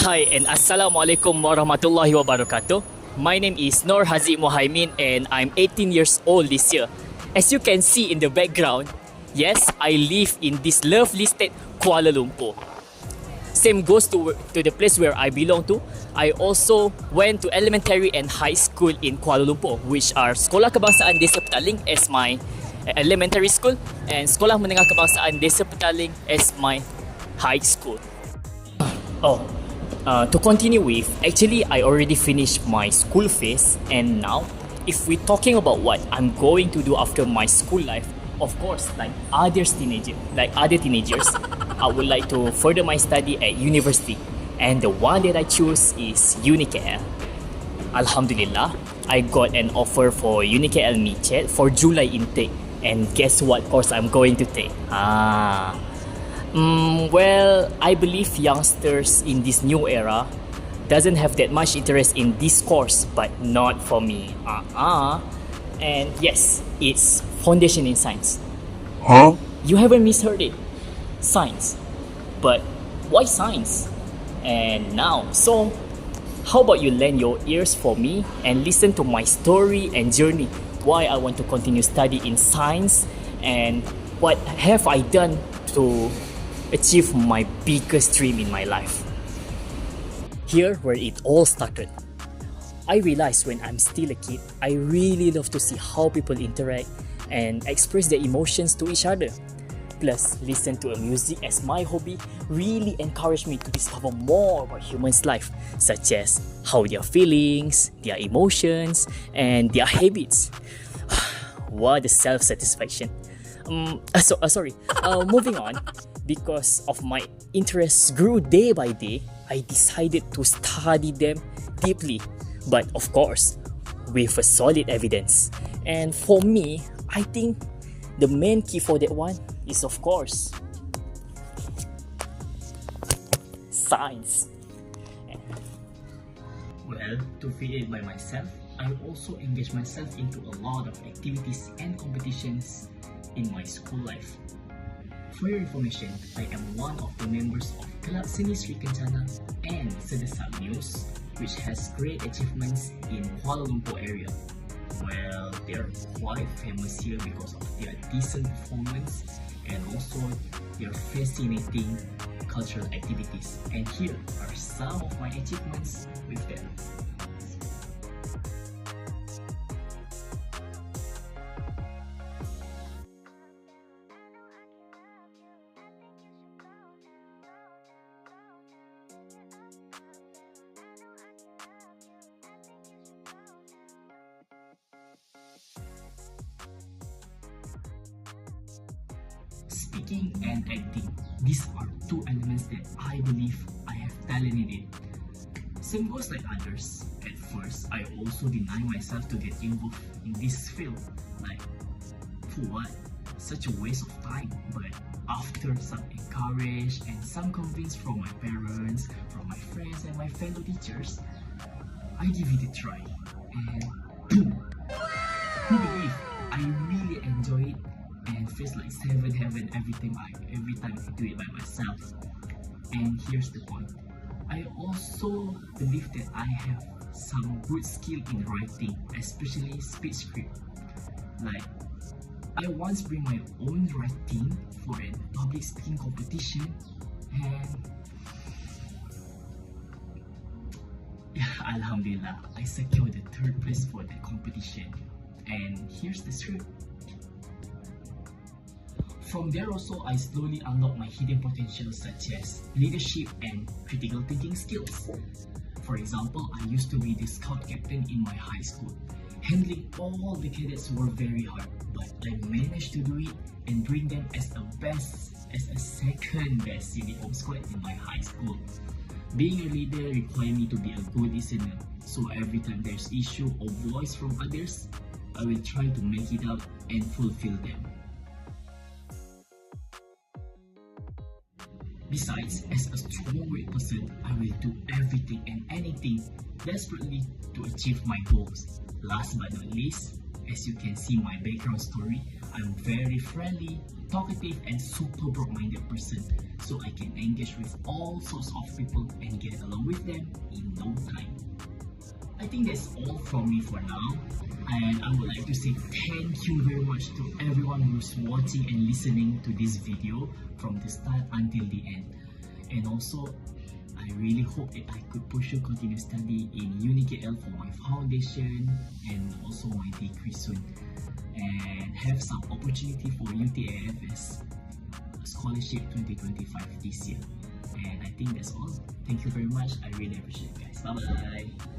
Hi and Assalamualaikum warahmatullahi wabarakatuh. My name is Nur Haziq Mohaimin and I'm 18 years old this year. As you can see in the background, yes, I live in this lovely state, Kuala Lumpur. Same goes to the place where I belong to. I also went to elementary and high school in Kuala Lumpur, which are Sekolah Kebangsaan Desa Petaling as my elementary school and Sekolah Menengah Kebangsaan Desa Petaling as my high school. To continue with, actually I already finished my school phase, and now if we're talking about what I'm going to do after my school life, of course, like other teenagers, I would like to further my study at university, and the one that I choose is UniKL. Alhamdulillah, I got an offer for UniKL Michet for July intake, and guess what course I'm going to take? Well, I believe youngsters in this new era doesn't have that much interest in this course, but not for me. And yes, it's Foundation in Science. Huh? You haven't misheard it. Science. But why science? And now, so how about you lend your ears for me and listen to my story and journey, why I want to continue study in science and what have I done to achieve my biggest dream in my life. Here where it all started. I realized when I'm still a kid, I really love to see how people interact and express their emotions to each other. Plus, listen to a music as my hobby really encouraged me to discover more about humans' life, such as how their feelings, their emotions, and their habits. What a self-satisfaction. Moving on. Because of my interests grew day by day, I decided to study them deeply, but of course, with a solid evidence. And for me, I think the main key for that one is, of course, science. Well, to feel it by myself, I also engage myself into a lot of activities and competitions in my school life. For your information, I am one of the members of Club Seni Sri Kencana and Sedesap News, which has great achievements in Kuala Lumpur area. Well, they are quite famous here because of their decent performance and also their fascinating cultural activities. And here are some of my achievements with them. Speaking and acting, these are two elements that I believe I have talent in it. Same goes like others. At first, I also deny myself to get involved in this field. Like, for what? Such a waste of time. But after some encourage and some convince from my parents, from my friends and my fellow teachers, I give it a try. And boom! Who believe? I really enjoy it and feels like seven heaven every time I do it by myself. And here's the point. I also believe that I have some good skill in writing, especially speech script. Like, I once bring my own writing for a public speaking competition, and Alhamdulillah, I secured the 3rd place for the competition. And here's the script. From there also, I slowly unlock my hidden potentials such as leadership and critical thinking skills. For example, I used to be the scout captain in my high school. Handling all the cadets were very hard, but I managed to do it and bring them as a second best in the home squad in my high school. Being a leader required me to be a good listener, so every time there's issue or voice from others, I will try to make it up and fulfill them. Besides, as a strong-willed person, I will do everything and anything desperately to achieve my goals. Last but not least, as you can see my background story, I'm very friendly, talkative, and super broad-minded person, so I can engage with all sorts of people and get along with them in no time. I think that's all from me for now, and I would like to say thank you very much to everyone who's watching and listening to this video from the start until the end. And also, I really hope that I could push you continue study in UniKL for my foundation and also my degree soon, and have some opportunity for UTAFS scholarship 2025 this year. And I think that's all. Thank you very much. I really appreciate it, guys. Bye bye.